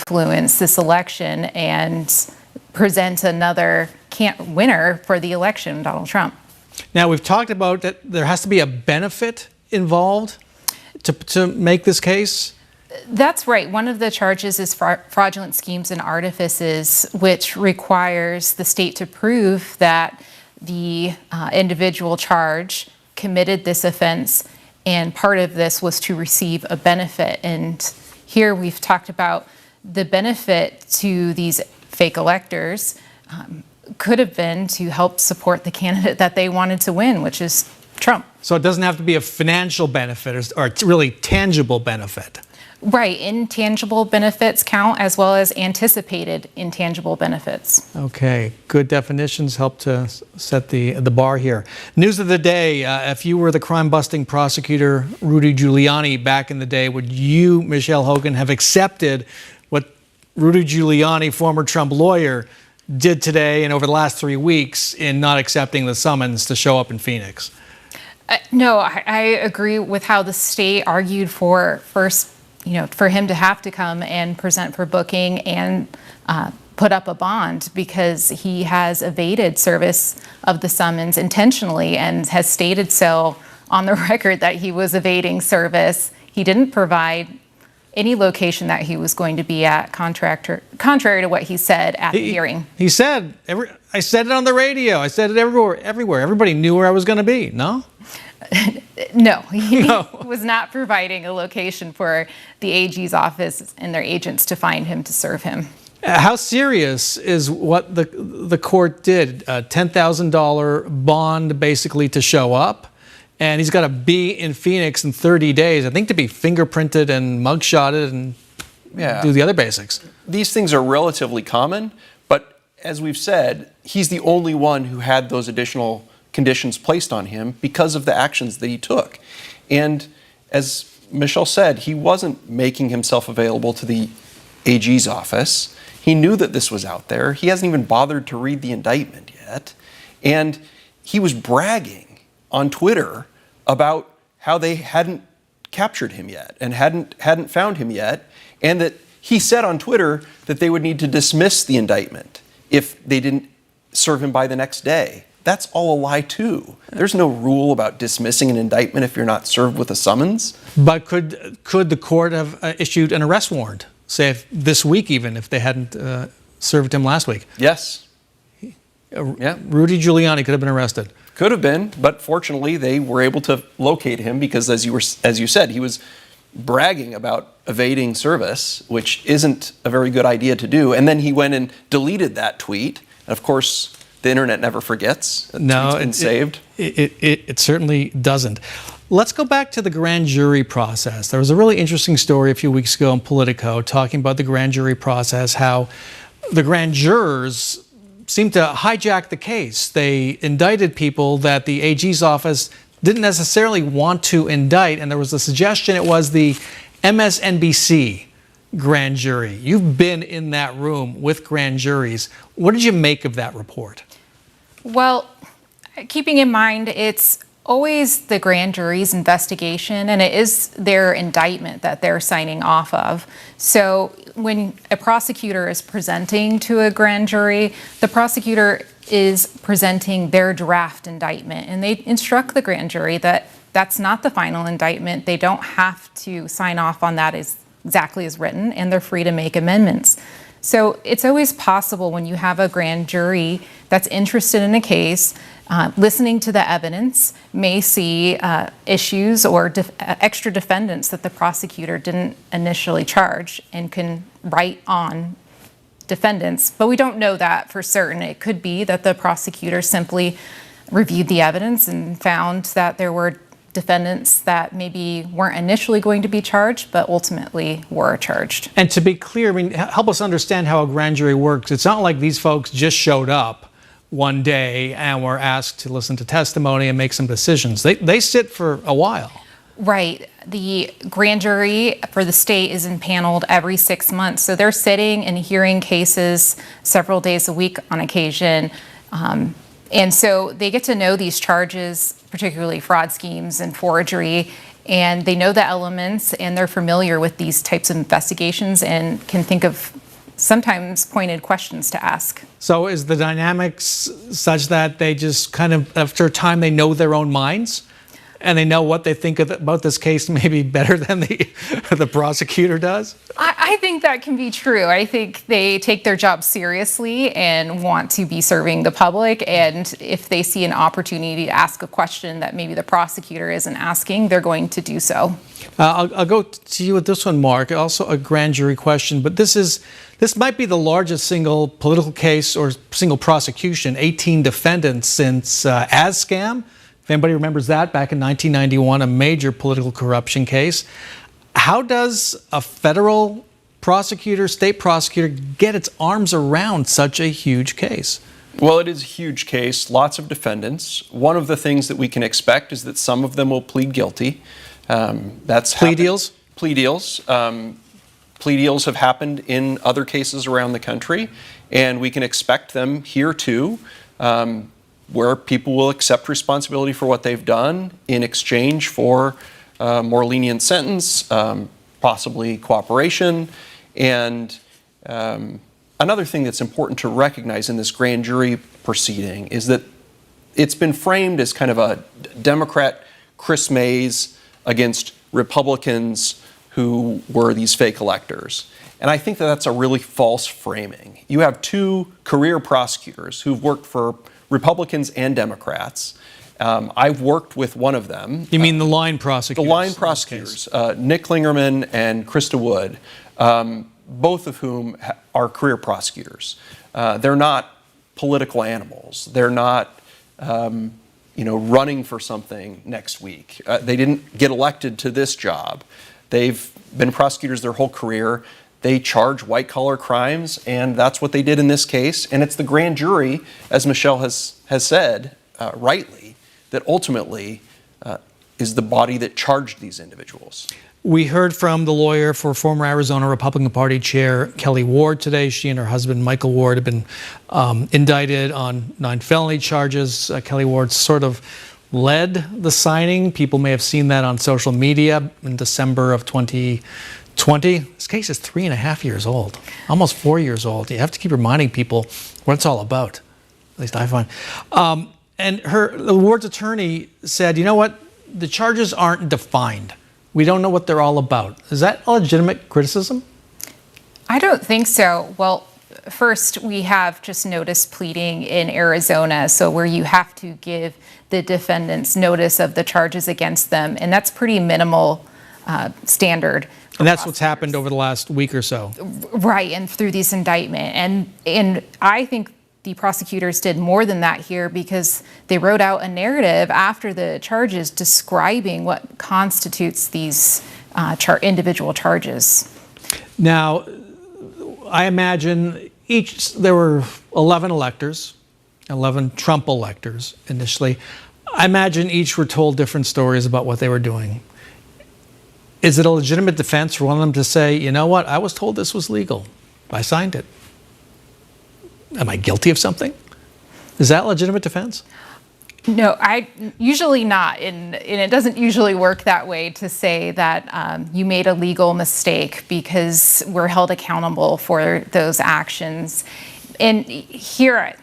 influence this election and present another winner for the election, Donald Trump. Now, we've talked about that there has to be a benefit involved to make this case. That's right. One of the charges is fraudulent schemes and artifices, which requires the state to prove that the individual charged committed this offense, and part of this was to receive a benefit. And here we've talked about the benefit to these fake electors could have been to help support the candidate that they wanted to win, which is Trump. So it doesn't have to be a financial benefit or really tangible benefit. Right. Intangible benefits count as well as anticipated intangible benefits. Okay. Good definitions help to set the bar here. News of the day. If you were the crime-busting prosecutor Rudy Giuliani back in the day, would you, Michelle Hogan, have accepted what Rudy Giuliani, former Trump lawyer, did today and over the last 3 weeks in not accepting the summons to show up in Phoenix? No, I agree with how the state argued for him to have to come and present for booking and put up a bond because he has evaded service of the summons intentionally and has stated so on the record that he was evading service. He didn't provide any location that he was going to be at, contrary to what he said at the hearing. He said, I said it on the radio. I said it everywhere. Everybody knew where I was going to be. No? No, he was not providing a location for the AG's office and their agents to find him to serve him. How serious is what the court did? A $10,000 bond basically to show up, and he's got to be in Phoenix in 30 days, I think, to be fingerprinted and mugshotted and do the other basics. These things are relatively common, but as we've said, he's the only one who had those additional conditions placed on him because of the actions that he took. And as Michelle said, he wasn't making himself available to the AG's office. He knew that this was out there. He hasn't even bothered to read the indictment yet. And he was bragging on Twitter about how they hadn't captured him yet and hadn't found him yet, and that he said on Twitter that they would need to dismiss the indictment if they didn't serve him by the next day. That's all a lie, too. There's no rule about dismissing an indictment if you're not served with a summons. But could the court have issued an arrest warrant, say this week even, if they hadn't served him last week? Yes. Rudy Giuliani could have been arrested. Could have been, but fortunately they were able to locate him because, as you said, he was bragging about evading service, which isn't a very good idea to do. And then he went and deleted that tweet. And of course, the internet never forgets. No, it's been saved. It certainly doesn't. Let's go back to the grand jury process. There was a really interesting story a few weeks ago in Politico talking about the grand jury process, how the grand jurors seemed to hijack the case. They indicted people that the AG's office didn't necessarily want to indict, and there was a suggestion it was the MSNBC grand jury. You've been in that room with grand juries. What did you make of that report? Well, keeping in mind it's always the grand jury's investigation, and it is their indictment that they're signing off of. So when a prosecutor is presenting to a grand jury, the prosecutor is presenting their draft indictment, and they instruct the grand jury that that's not the final indictment. They don't have to sign off on that exactly as written, and they're free to make amendments. So it's always possible when you have a grand jury that's interested in a case, listening to the evidence, may see issues or extra defendants that the prosecutor didn't initially charge and can write on defendants. But we don't know that for certain. It could be that the prosecutor simply reviewed the evidence and found that there were defendants that maybe weren't initially going to be charged, but ultimately were charged. And to be clear, I mean, help us understand how a grand jury works. It's not like these folks just showed up one day and were asked to listen to testimony and make some decisions. They sit for a while. Right. The grand jury for the state is impaneled every 6 months. So they're sitting and hearing cases several days a week on occasion. And so they get to know these charges, particularly fraud schemes and forgery, and they know the elements, and they're familiar with these types of investigations and can think of sometimes pointed questions to ask. So is the dynamics such that they just kind of, after a time, they know their own minds? And they know what they think about this case maybe better than the prosecutor does? I think that can be true. I think they take their job seriously and want to be serving the public. And if they see an opportunity to ask a question that maybe the prosecutor isn't asking, they're going to do so. I'll go to you with this one, Mark. Also a grand jury question, but this might be the largest single political case or single prosecution, 18 defendants since ASCAM. If anybody remembers that, back in 1991, a major political corruption case. How does a federal prosecutor, state prosecutor, get its arms around such a huge case? Well, it is a huge case, lots of defendants. One of the things that we can expect is that some of them will plead guilty. That's plea deals? Plea deals. Plea deals have happened in other cases around the country, and we can expect them here too. Where people will accept responsibility for what they've done in exchange for a more lenient sentence, possibly cooperation. And another thing that's important to recognize in this grand jury proceeding is that it's been framed as kind of a Democrat Chris Mays against Republicans who were these fake electors. And I think that that's a really false framing. You have two career prosecutors who've worked for Republicans and Democrats. I've worked with one of them. You mean the line prosecutors? The line prosecutors, Nick Klingerman and Krista Wood, both of whom are career prosecutors. They're not political animals. They're not, running for something next week. They didn't get elected to this job. They've been prosecutors their whole career. They charge white-collar crimes, and that's what they did in this case. And it's the grand jury, as Michelle has said, rightly, that ultimately is the body that charged these individuals. We heard from the lawyer for former Arizona Republican Party Chair Kelly Ward today. She and her husband, Michael Ward, have been indicted on 9 felony charges. Kelly Ward sort of led the signing. People may have seen that on social media in December of 2020. This case is 3.5 years old, almost 4 years old. You have to keep reminding people what it's all about. At least I find. And the Ward's attorney said, you know what? The charges aren't defined. We don't know what they're all about. Is that a legitimate criticism? I don't think so. Well, first, we have just notice pleading in Arizona, so where you have to give the defendants notice of the charges against them, and that's pretty minimal standard. And that's what's happened over the last week or so. Right, and through this indictment. And I think the prosecutors did more than that here because they wrote out a narrative after the charges describing what constitutes these individual charges. Now, I imagine there were 11 electors, 11 Trump electors initially. I imagine each were told different stories about what they were doing. Is it a legitimate defense for one of them to say, you know what, I was told this was legal. I signed it. Am I guilty of something? Is that a legitimate defense? No, usually not. And it doesn't usually work that way to say that you made a legal mistake because we're held accountable for those actions. And here,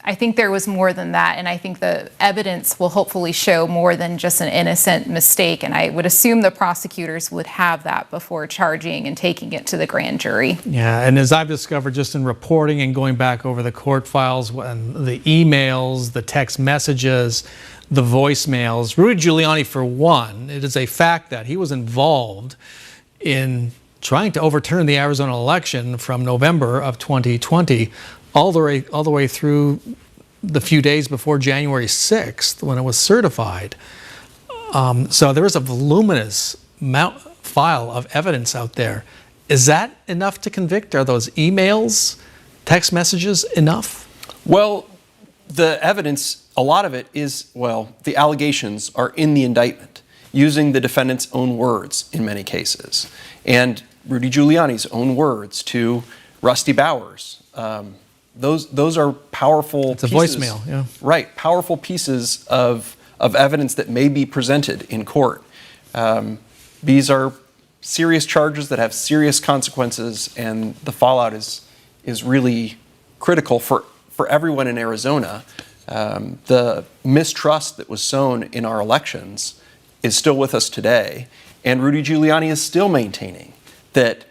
I think there was more than that, and I think the evidence will hopefully show more than just an innocent mistake, and I would assume the prosecutors would have that before charging and taking it to the grand jury. Yeah, and as I've discovered just in reporting and going back over the court files, and the emails, the text messages, the voicemails, Rudy Giuliani, for one, it is a fact that he was involved in trying to overturn the Arizona election from November of 2020 all the way through the few days before January 6th when it was certified. So there is a voluminous file of evidence out there. Is that enough to convict? Are those emails, text messages enough? Well, the evidence, a lot of it is, the allegations are in the indictment, using the defendant's own words in many cases. And Rudy Giuliani's own words to Rusty Bowers. Those are powerful pieces. It's a voicemail, yeah. Right, powerful pieces of evidence that may be presented in court. These are serious charges that have serious consequences, and the fallout is really critical for everyone in Arizona. The mistrust that was sown in our elections is still with us today, and Rudy Giuliani is still maintaining that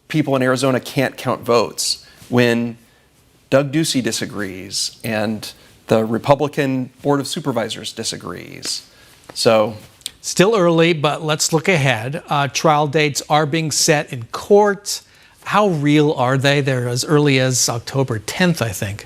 people in Arizona can't count votes when Doug Ducey disagrees and the Republican Board of Supervisors disagrees. So, still early, but let's look ahead. Trial dates are being set in court. How real are they? They're as early as October 10th, I think.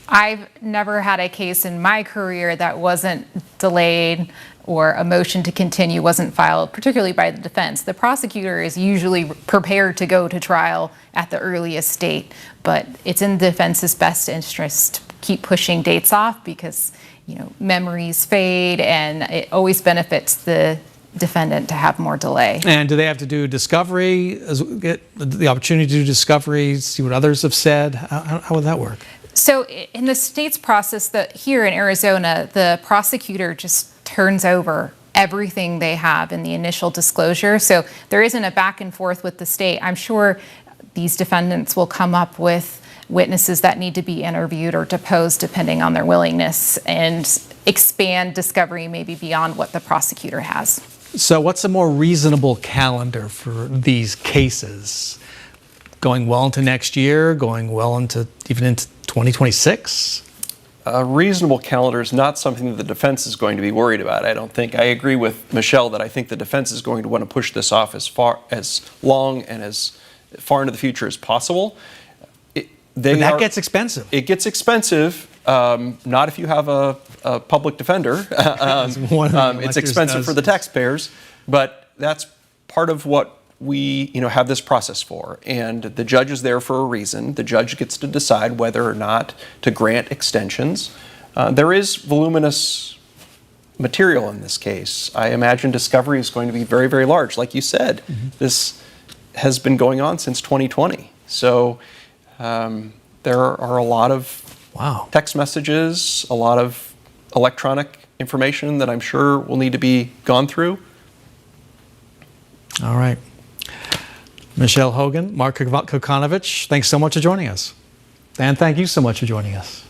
I've never had a case in my career that wasn't delayed or a motion to continue wasn't filed, particularly by the defense. The prosecutor is usually prepared to go to trial at the earliest date, but it's in the defense's best interest to keep pushing dates off because, memories fade, and it always benefits the defendant to have more delay. And do they have to do discovery, get the opportunity to do discovery, see what others have said? How would that work? So in the state's process, that here in Arizona, the prosecutor just turns over everything they have in the initial disclosure. So there isn't a back and forth with the state. I'm sure these defendants will come up with witnesses that need to be interviewed or deposed depending on their willingness, and expand discovery maybe beyond what the prosecutor has. So what's a more reasonable calendar for these cases? Going well into next year, going well into 2026? A reasonable calendar is not something that the defense is going to be worried about, I don't think. I agree with Michelle that I think the defense is going to want to push this off as long and as far into the future as possible. That gets expensive. It gets expensive, not if you have a public defender. It's expensive for the taxpayers, but that's part of what we have this process for. And the judge is there for a reason. The judge gets to decide whether or not to grant extensions. There is voluminous material in this case. I imagine discovery is going to be very, very large. Like you said, this has been going on since 2020. So there are a lot of text messages, a lot of electronic information that I'm sure will need to be gone through. All right. Michelle Hogan, Mark Kokanovich, thanks so much for joining us. And thank you so much for joining us.